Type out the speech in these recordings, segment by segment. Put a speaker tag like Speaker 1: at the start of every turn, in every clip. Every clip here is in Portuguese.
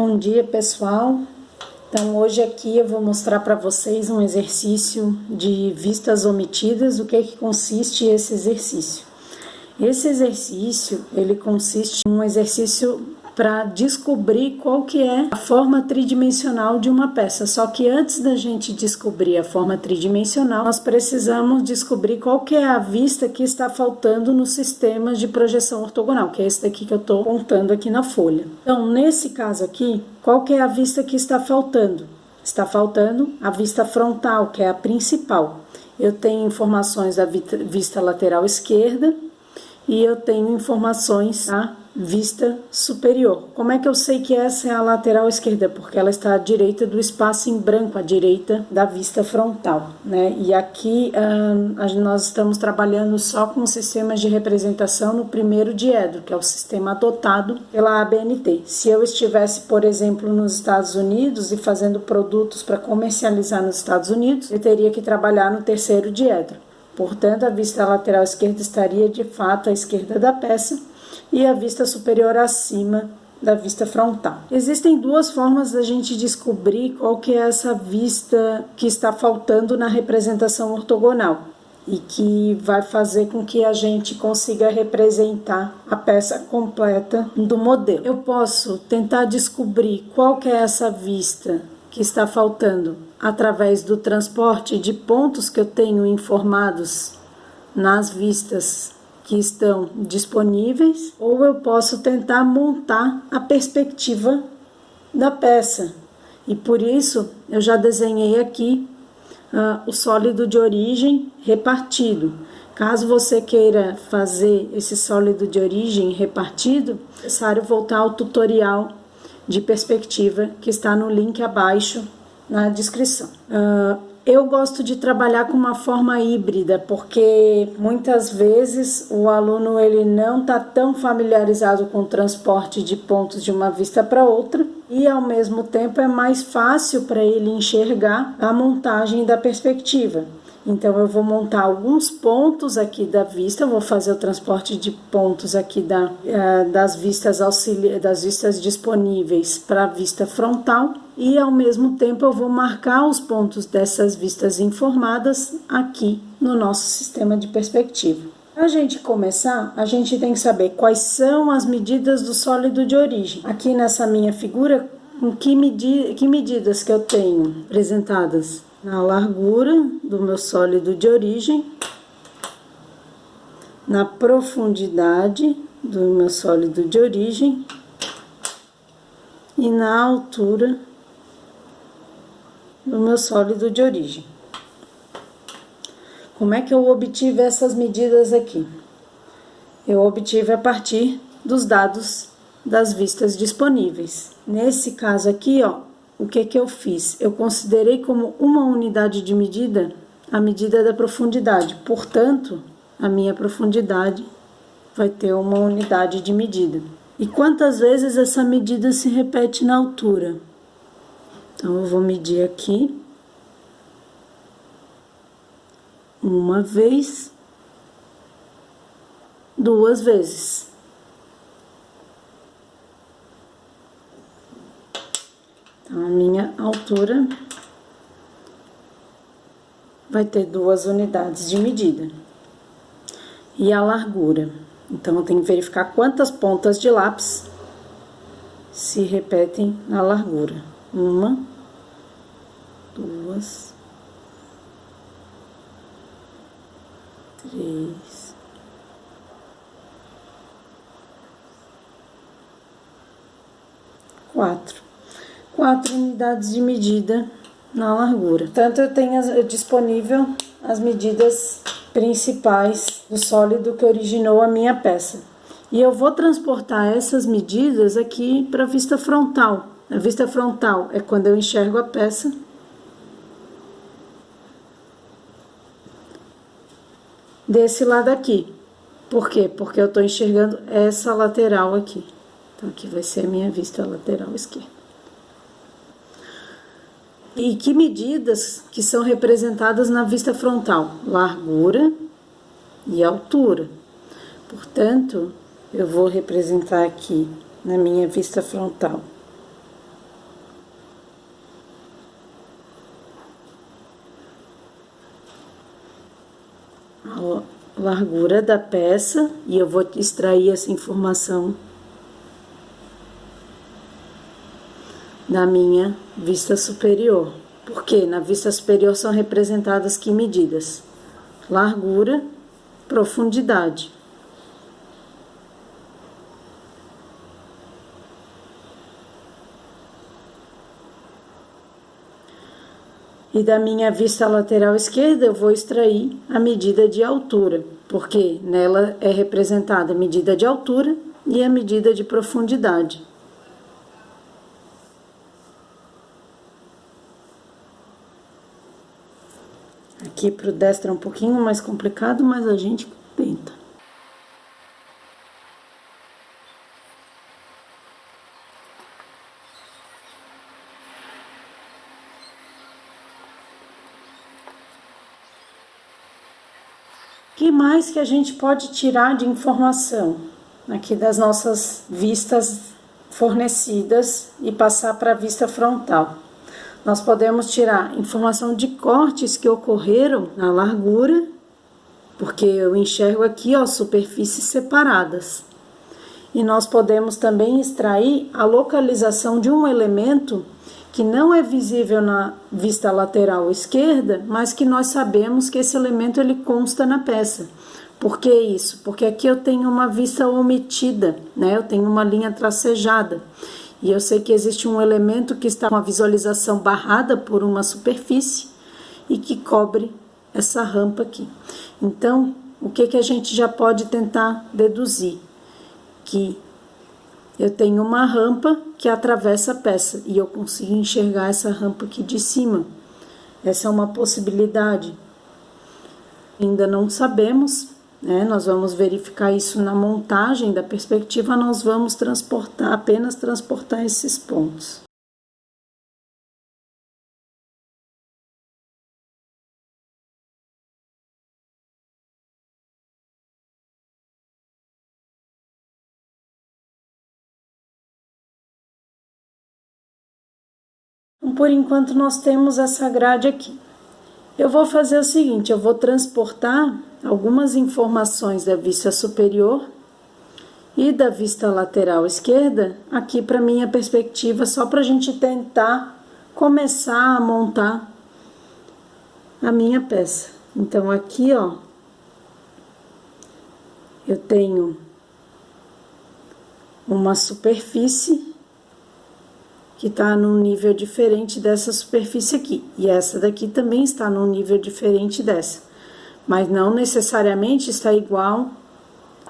Speaker 1: Bom dia, pessoal. Então hoje aqui eu vou mostrar para vocês um exercício de vistas omitidas. O que consiste esse exercício? Esse exercício, ele consiste em um exercício para descobrir qual que é a forma tridimensional de uma peça. Só que antes da gente descobrir a forma tridimensional, nós precisamos descobrir qual que é a vista que está faltando no sistema de projeção ortogonal, que é esse daqui que eu estou contando aqui na folha. Então, nesse caso aqui, qual que é a vista que está faltando? Está faltando a vista frontal, que é a principal. Eu tenho informações da vista lateral esquerda e eu tenho informações da vista superior. Como é que eu sei que essa é a lateral esquerda? Porque ela está à direita do espaço em branco, à direita da vista frontal, né? E aqui nós estamos trabalhando só com sistemas de representação no primeiro diedro, que é o sistema adotado pela ABNT. Se eu estivesse, por exemplo, nos Estados Unidos e fazendo produtos para comercializar nos Estados Unidos, eu teria que trabalhar no terceiro diedro. Portanto, a vista lateral esquerda estaria de fato à esquerda da peça e a vista superior acima da vista frontal. Existem duas formas da gente descobrir qual que é essa vista que está faltando na representação ortogonal e que vai fazer com que a gente consiga representar a peça completa do modelo. Eu posso tentar descobrir qual que é essa vista que está faltando através do transporte de pontos que eu tenho informados nas vistas que estão disponíveis, ou eu posso tentar montar a perspectiva da peça. E por isso eu já desenhei aqui o sólido de origem repartido. Caso você queira fazer esse sólido de origem repartido, é necessário voltar ao tutorial de perspectiva que está no link abaixo na descrição. Eu gosto de trabalhar com uma forma híbrida, porque muitas vezes o aluno ele não está tão familiarizado com o transporte de pontos de uma vista para outra e ao mesmo tempo é mais fácil para ele enxergar a montagem da perspectiva. Então eu vou montar alguns pontos aqui da vista, vou fazer o transporte de pontos aqui das vistas disponíveis para a vista frontal e ao mesmo tempo eu vou marcar os pontos dessas vistas informadas aqui no nosso sistema de perspectiva. Para a gente começar, a gente tem que saber quais são as medidas do sólido de origem. Aqui nessa minha figura, que medidas que eu tenho apresentadas? Na largura do meu sólido de origem, na profundidade do meu sólido de origem e na altura do meu sólido de origem. Como é que eu obtive essas medidas aqui? Eu obtive a partir dos dados das vistas disponíveis. Nesse caso aqui, ó, o que eu fiz? Eu considerei como uma unidade de medida a medida da profundidade. Portanto, a minha profundidade vai ter uma unidade de medida. E quantas vezes essa medida se repete na altura? Então, eu vou medir aqui uma vez, duas vezes. Então, a minha altura vai ter duas unidades de medida. E a largura? Então, eu tenho que verificar quantas pontas de lápis se repetem na largura. Uma, duas, três, quatro. 4 unidades de medida na largura. Portanto, eu tenho disponível as medidas principais do sólido que originou a minha peça. E eu vou transportar essas medidas aqui para a vista frontal. A vista frontal é quando eu enxergo a peça. Desse lado aqui. Por quê? Porque eu estou enxergando essa lateral aqui. Então, aqui vai ser a minha vista lateral esquerda. E que medidas que são representadas na vista frontal? Largura e altura. Portanto, eu vou representar aqui na minha vista frontal a largura da peça e eu vou extrair essa informação da minha vista superior. Porque na vista superior são representadas que medidas? Largura, profundidade. E da minha vista lateral esquerda eu vou extrair a medida de altura, porque nela é representada a medida de altura e a medida de profundidade. Aqui pro destro é um pouquinho mais complicado, mas a gente tenta. O que mais que a gente pode tirar de informação aqui das nossas vistas fornecidas e passar para a vista frontal? Nós podemos tirar informação de cortes que ocorreram na largura, porque eu enxergo aqui, ó, superfícies separadas. E nós podemos também extrair a localização de um elemento que não é visível na vista lateral esquerda, mas que nós sabemos que esse elemento ele consta na peça. Por que isso? Porque aqui eu tenho uma vista omitida, né? Eu tenho uma linha tracejada. E eu sei que existe um elemento que está com a visualização barrada por uma superfície e que cobre essa rampa aqui. Então, o que a gente já pode tentar deduzir? Que eu tenho uma rampa que atravessa a peça e eu consigo enxergar essa rampa aqui de cima. Essa é uma possibilidade. Ainda não sabemos, né? Nós vamos verificar isso na montagem da perspectiva, nós vamos apenas transportar esses pontos. Por enquanto nós temos essa grade aqui. Eu vou fazer o seguinte, eu vou transportar algumas informações da vista superior e da vista lateral esquerda aqui para minha perspectiva, só para a gente tentar começar a montar a minha peça. Então aqui, ó, eu tenho uma superfície que está num nível diferente dessa superfície aqui. E essa daqui também está num nível diferente dessa. Mas não necessariamente está igual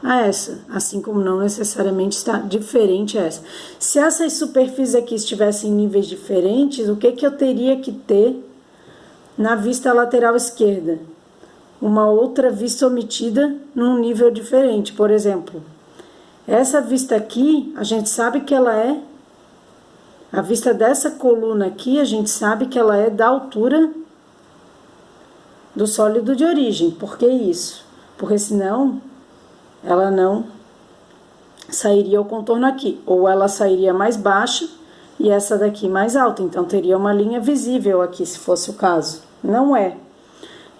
Speaker 1: a essa, assim como não necessariamente está diferente a essa. Se essas superfícies aqui estivessem em níveis diferentes, o que eu teria que ter na vista lateral esquerda? Uma outra vista omitida num nível diferente. Por exemplo, essa vista aqui, a gente sabe que ela é a vista dessa coluna aqui, a gente sabe que ela é da altura do sólido de origem. Por que isso? Porque senão ela não sairia o contorno aqui. Ou ela sairia mais baixa e essa daqui mais alta. Então, teria uma linha visível aqui, se fosse o caso. Não é.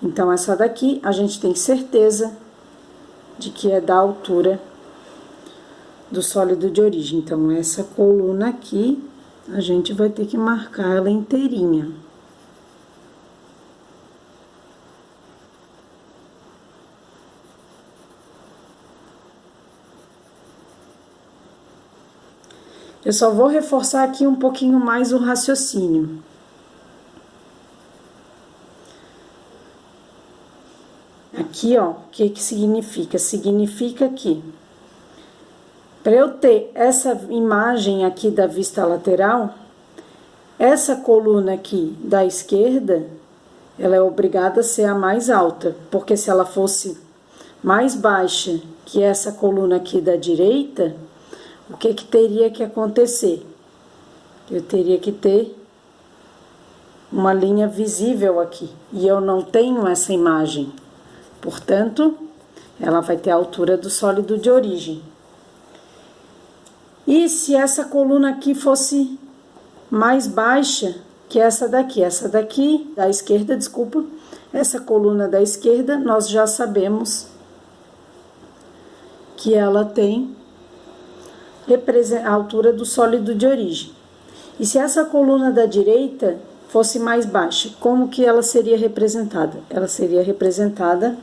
Speaker 1: Então, essa daqui a gente tem certeza de que é da altura do sólido de origem. Então, essa coluna aqui a gente vai ter que marcar ela inteirinha. Eu só vou reforçar aqui um pouquinho mais o raciocínio. Aqui, ó, o que significa? Significa que para eu ter essa imagem aqui da vista lateral, essa coluna aqui da esquerda, ela é obrigada a ser a mais alta, porque se ela fosse mais baixa que essa coluna aqui da direita, o que teria que acontecer? Eu teria que ter uma linha visível aqui, e eu não tenho essa imagem. Portanto, ela vai ter a altura do sólido de origem. E se essa coluna aqui fosse mais baixa que essa daqui da esquerda, desculpa, Essa coluna da esquerda, nós já sabemos que ela tem a altura do sólido de origem. E se essa coluna da direita fosse mais baixa, como que ela seria representada? Ela seria representada